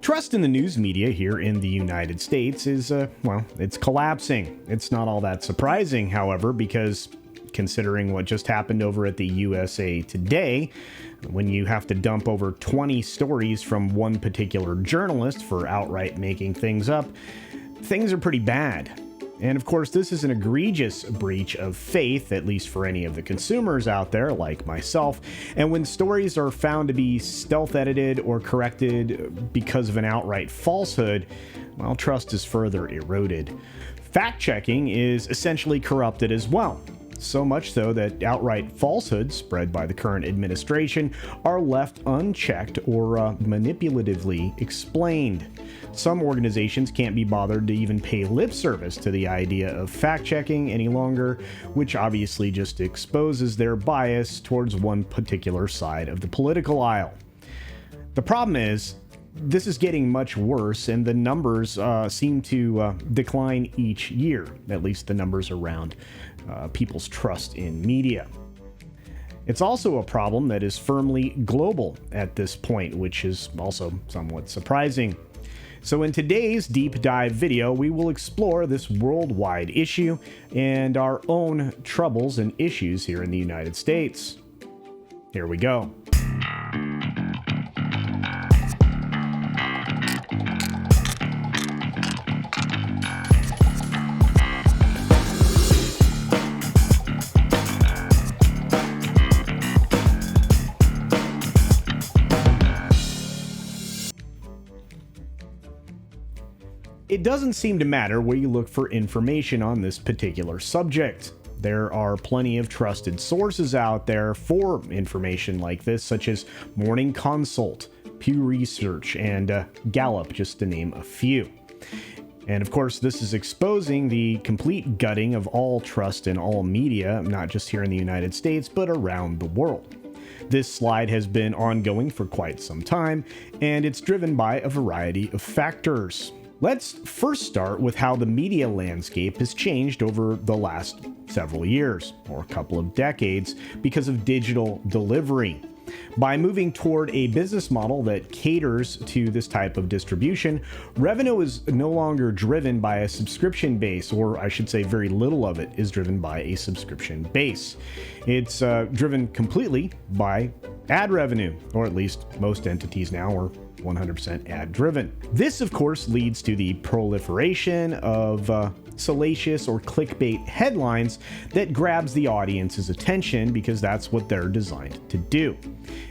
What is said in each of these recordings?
Trust in the news media here in the United States is, it's collapsing. It's not all that surprising, however, because considering what just happened over at the USA Today, when you have to dump over 20 stories from one particular journalist for outright making things up, things are pretty bad. And of course, this is an egregious breach of faith, at least for any of the consumers out there like myself. And when stories are found to be stealth edited or corrected because of an outright falsehood, well, trust is further eroded. Fact checking is essentially corrupted as well. So much so that outright falsehoods spread by the current administration are left unchecked or manipulatively explained. Some organizations can't be bothered to even pay lip service to the idea of fact-checking any longer, which obviously just exposes their bias towards one particular side of the political aisle. The problem is, this is getting much worse, and the numbers seem to decline each year, at least the numbers around people's trust in media. It's also a problem that is firmly global at this point, which is also somewhat surprising. So in today's deep dive video, we will explore this worldwide issue and our own troubles and issues here in the United States. Here we go. It doesn't seem to matter where you look for information on this particular subject. There are plenty of trusted sources out there for information like this, such as Morning Consult, Pew Research, and Gallup, just to name a few. And of course, this is exposing the complete gutting of all trust in all media, not just here in the United States, but around the world. This slide has been ongoing for quite some time, and it's driven by a variety of factors. Let's first start with how the media landscape has changed over the last several years, or a couple of decades, because of digital delivery. By moving toward a business model that caters to this type of distribution, revenue is no longer driven by a subscription base, or I should say very little of it is driven by a subscription base. It's driven completely by ad revenue, or at least most entities now are 100% ad driven. This, of course, leads to the proliferation of salacious or clickbait headlines that grabs the audience's attention because that's what they're designed to do.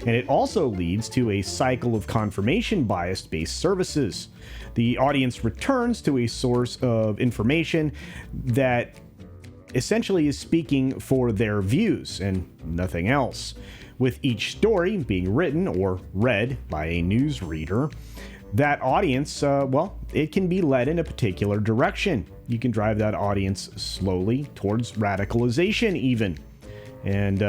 And it also leads to a cycle of confirmation bias-based services. The audience returns to a source of information that essentially is speaking for their views and nothing else. With each story being written or read by a newsreader, that audience, it can be led in a particular direction. You can drive that audience slowly towards radicalization even. And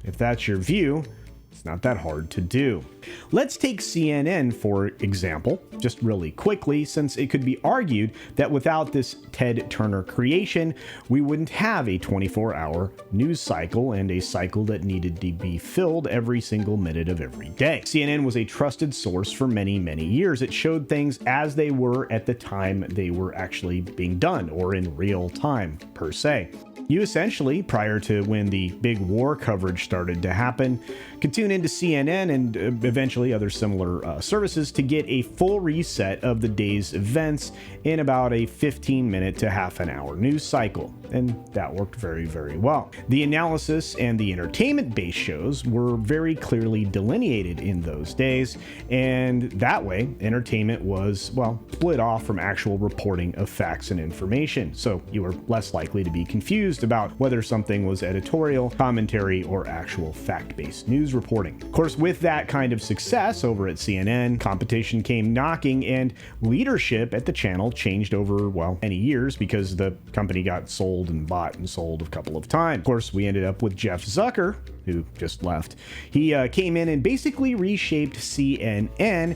if that's your view, it's not that hard to do. Let's take CNN, for example, just really quickly, since it could be argued that without this Ted Turner creation, we wouldn't have a 24-hour news cycle and a cycle that needed to be filled every single minute of every day. CNN was a trusted source for many, many years. It showed things as they were at the time they were actually being done, or in real time, per se. You essentially, prior to when the big war coverage started to happen, could tune into CNN and eventually other similar services to get a full reset of the day's events in about a 15-minute to half an hour news cycle. And that worked very, very well. The analysis and the entertainment-based shows were very clearly delineated in those days, and that way, entertainment was, split off from actual reporting of facts and information, so you were less likely to be confused about whether something was editorial, commentary, or actual fact-based news reporting. Of course, with that kind of success over at CNN, competition came knocking, and leadership at the channel changed over, many years because the company got sold and bought and sold a couple of times. Of course, we ended up with Jeff Zucker, who just left. He came in and basically reshaped CNN.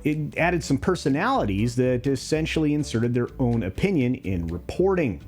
It added some personalities that essentially inserted their own opinion in reporting.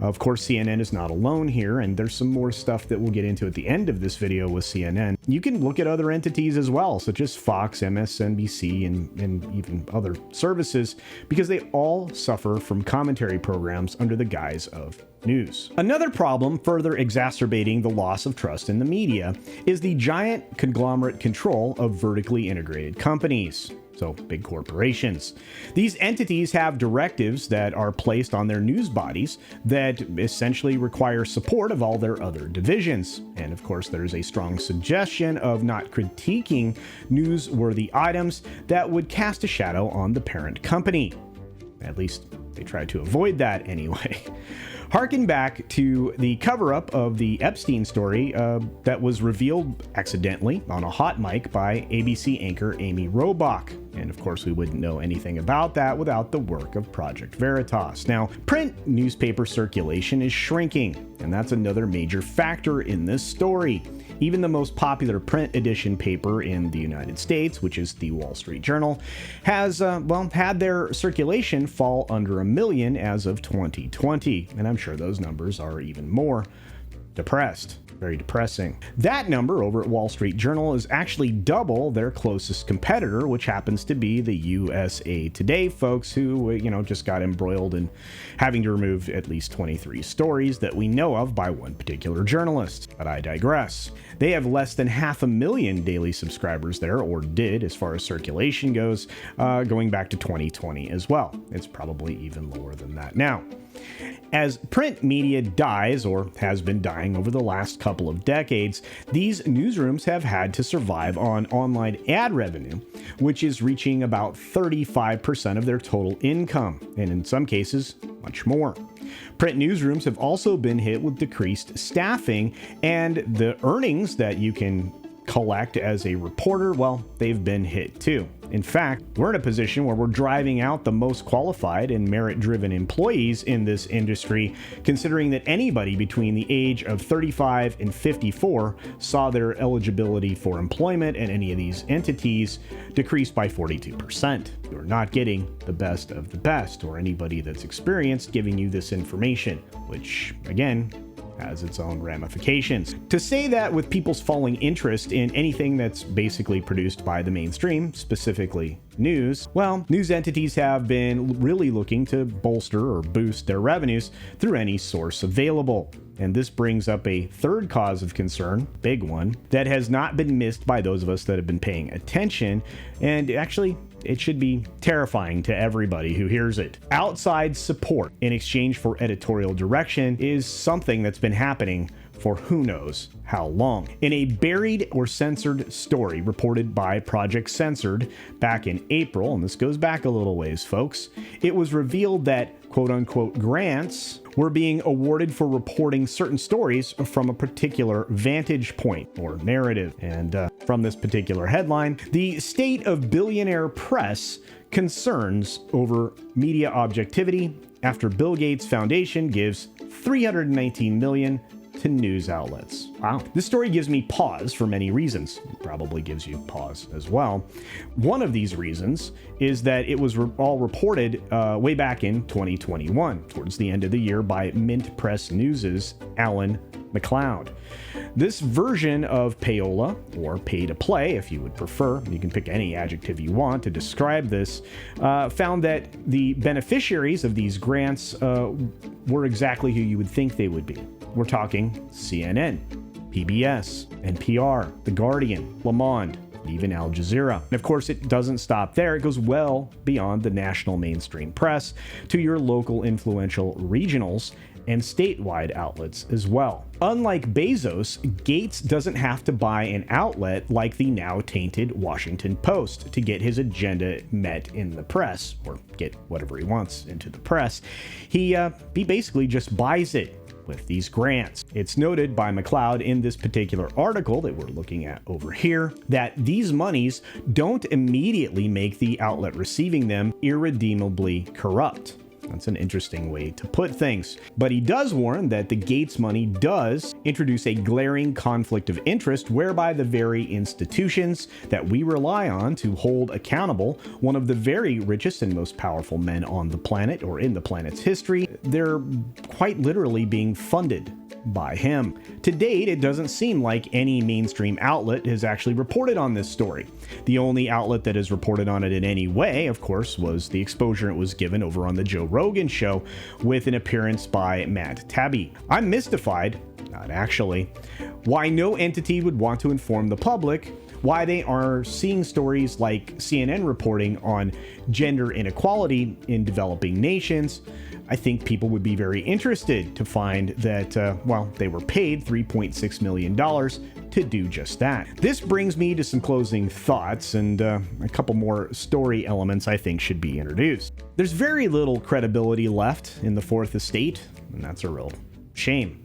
Of course, CNN is not alone here, and there's some more stuff that we'll get into at the end of this video with CNN. You can look at other entities as well, such as Fox, MSNBC, and even other services, because they all suffer from commentary programs under the guise of news. Another problem further exacerbating the loss of trust in the media is the giant conglomerate control of vertically integrated companies. So big corporations. These entities have directives that are placed on their news bodies that essentially require support of all their other divisions. And of course, there's a strong suggestion of not critiquing newsworthy items that would cast a shadow on the parent company. At least they try to avoid that anyway. Harken back to the cover-up of the Epstein story that was revealed accidentally on a hot mic by ABC anchor Amy Robach. And of course, we wouldn't know anything about that without the work of Project Veritas. Now, print newspaper circulation is shrinking, and that's another major factor in this story. Even the most popular print edition paper in the United States, which is the Wall Street Journal, has, had their circulation fall under 1 million as of 2020. And I'm sure those numbers are even more depressed. Very depressing. That number over at Wall Street Journal is actually double their closest competitor, which happens to be the USA Today folks who, just got embroiled in having to remove at least 23 stories that we know of by one particular journalist. But I digress. They have less than 500,000 daily subscribers there, or did as far as circulation goes, going back to 2020 as well. It's probably even lower than that now. As print media dies, or has been dying over the last couple of decades, these newsrooms have had to survive on online ad revenue, which is reaching about 35% of their total income, and in some cases, much more. Print newsrooms have also been hit with decreased staffing, and the earnings that you can collect as a reporter, well, they've been hit too. In fact, we're in a position where we're driving out the most qualified and merit-driven employees in this industry, considering that anybody between the age of 35 and 54 saw their eligibility for employment in any of these entities decrease by 42%. You're not getting the best of the best, or anybody that's experienced giving you this information, which, again, has its own ramifications. To say that with people's falling interest in anything that's basically produced by the mainstream, specifically news, well, news entities have been really looking to bolster or boost their revenues through any source available. And this brings up a third cause of concern, big one, that has not been missed by those of us that have been paying attention, and actually, it should be terrifying to everybody who hears it. Outside support in exchange for editorial direction is something that's been happening for who knows how long. In a buried or censored story reported by Project Censored back in April, and this goes back a little ways, folks, it was revealed that quote-unquote grants were being awarded for reporting certain stories from a particular vantage point or narrative. And from this particular headline, the state of billionaire press concerns over media objectivity after Bill Gates Foundation gives $319 million to news outlets. Wow. This story gives me pause for many reasons. It probably gives you pause as well. One of these reasons is that it was all reported way back in 2021, towards the end of the year, by Mint Press News's Alan McLeod. This version of payola, or pay to play if you would prefer, you can pick any adjective you want to describe this, found that the beneficiaries of these grants were exactly who you would think they would be. We're talking CNN, PBS, NPR, The Guardian, Le Monde, even Al Jazeera. And of course, it doesn't stop there. It goes well beyond the national mainstream press to your local influential regionals and statewide outlets as well. Unlike Bezos, Gates doesn't have to buy an outlet like the now tainted Washington Post to get his agenda met in the press, or get whatever he wants into the press. He basically just buys it with these grants. It's noted by McLeod in this particular article that we're looking at over here that these monies don't immediately make the outlet receiving them irredeemably corrupt. That's an interesting way to put things. But he does warn that the Gates money does introduce a glaring conflict of interest whereby the very institutions that we rely on to hold accountable one of the very richest and most powerful men on the planet or in the planet's history, they're quite literally being funded by him. To date, it doesn't seem like any mainstream outlet has actually reported on this story. The only outlet that has reported on it in any way, of course, was the exposure it was given over on the Joe Rogan show with an appearance by Matt Taibbi. I'm mystified, not actually, why no entity would want to inform the public why they are seeing stories like CNN reporting on gender inequality in developing nations. I think people would be very interested to find that, well, they were paid $3.6 million to do just that. This brings me to some closing thoughts and a couple more story elements I think should be introduced. There's very little credibility left in the Fourth Estate, and that's a real shame.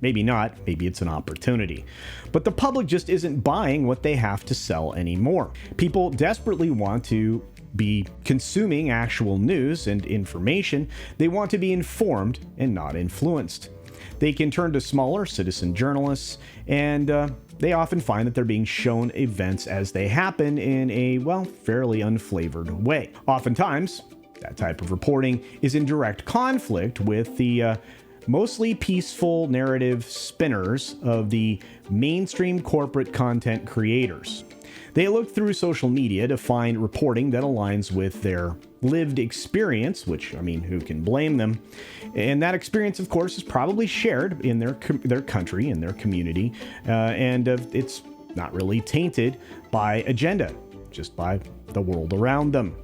Maybe not, maybe it's an opportunity. But the public just isn't buying what they have to sell anymore. People desperately want to be consuming actual news and information. They want to be informed and not influenced. They can turn to smaller citizen journalists, and they often find that they're being shown events as they happen in a, well, fairly unflavored way. Oftentimes, that type of reporting is in direct conflict with the mostly peaceful narrative spinners of the mainstream corporate content creators. They look through social media to find reporting that aligns with their lived experience, which, I mean, who can blame them? And that experience, of course, is probably shared in their country, in their community, and it's not really tainted by agenda, just by the world around them.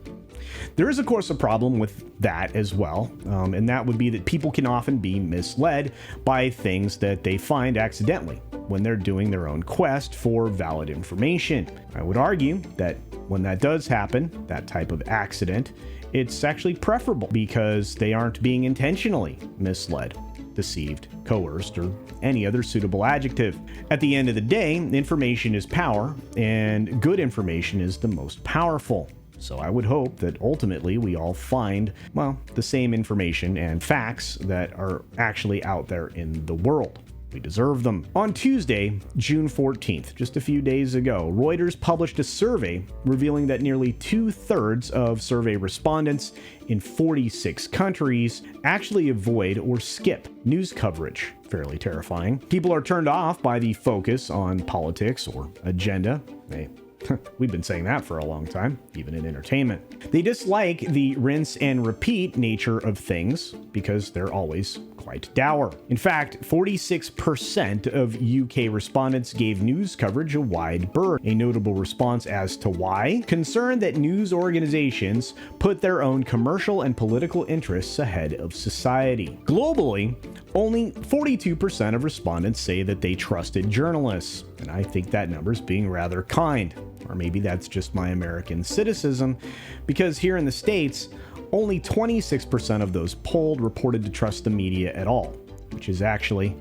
There is, of course, a problem with that as well, and that would be that people can often be misled by things that they find accidentally when they're doing their own quest for valid information. I would argue that when that does happen, that type of accident, it's actually preferable because they aren't being intentionally misled, deceived, coerced, or any other suitable adjective. At the end of the day, information is power, and good information is the most powerful. So I would hope that ultimately we all find, well, the same information and facts that are actually out there in the world. We deserve them. On Tuesday, June 14th, just a few days ago, Reuters published a survey revealing that nearly 2/3 of survey respondents in 46 countries actually avoid or skip news coverage. Fairly terrifying. People are turned off by the focus on politics or agenda. We've been saying that for a long time, even in entertainment. They dislike the rinse and repeat nature of things because they're always quite dour. In fact, 46% of UK respondents gave news coverage a wide berth. A notable response as to why? Concern that news organizations put their own commercial and political interests ahead of society. Globally, only 42% of respondents say that they trusted journalists, and I think that number's being rather kind. Or maybe that's just my American cynicism, because here in the States, only 26% of those polled reported to trust the media at all, which is actually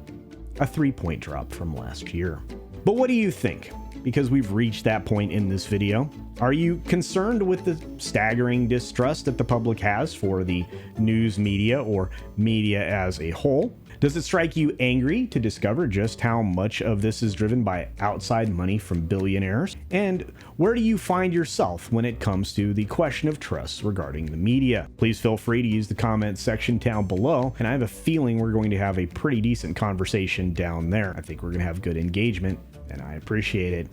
a 3-point drop from last year. But what do you think? Because we've reached that point in this video. Are you concerned with the staggering distrust that the public has for the news media or media as a whole? Does it strike you angry to discover just how much of this is driven by outside money from billionaires? And where do you find yourself when it comes to the question of trust regarding the media? Please feel free to use the comment section down below, and I have a feeling we're going to have a pretty decent conversation down there. I think we're going to have good engagement, and I appreciate it.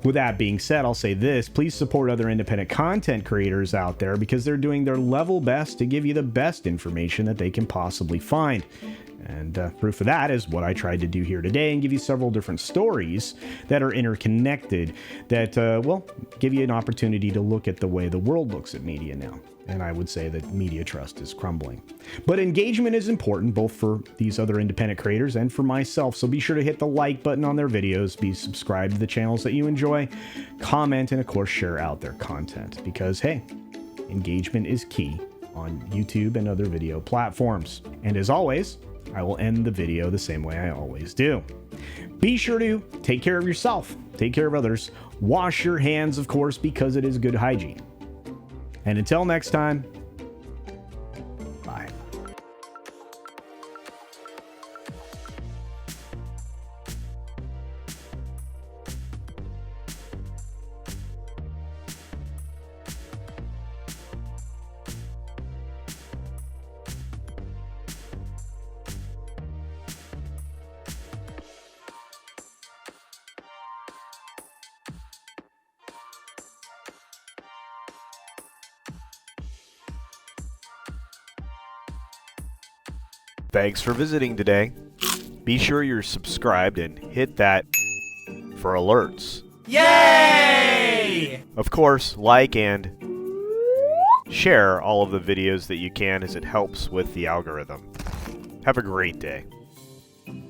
With that being said, I'll say this: please support other independent content creators out there because they're doing their level best to give you the best information that they can possibly find. And proof of that is what I tried to do here today, and give you several different stories that are interconnected that will give you an opportunity to look at the way the world looks at media now. And I would say that media trust is crumbling. But engagement is important both for these other independent creators and for myself. So be sure to hit the like button on their videos, be subscribed to the channels that you enjoy, comment, and of course share out their content. Because hey, engagement is key on YouTube and other video platforms. And as always, I will end the video the same way I always do. Be sure to take care of yourself, take care of others, wash your hands, of course, because it is good hygiene. And until next time, bye. Thanks for visiting today. Be sure you're subscribed and hit that for alerts. Yay! Of course, like and share all of the videos that you can, as it helps with the algorithm. Have a great day.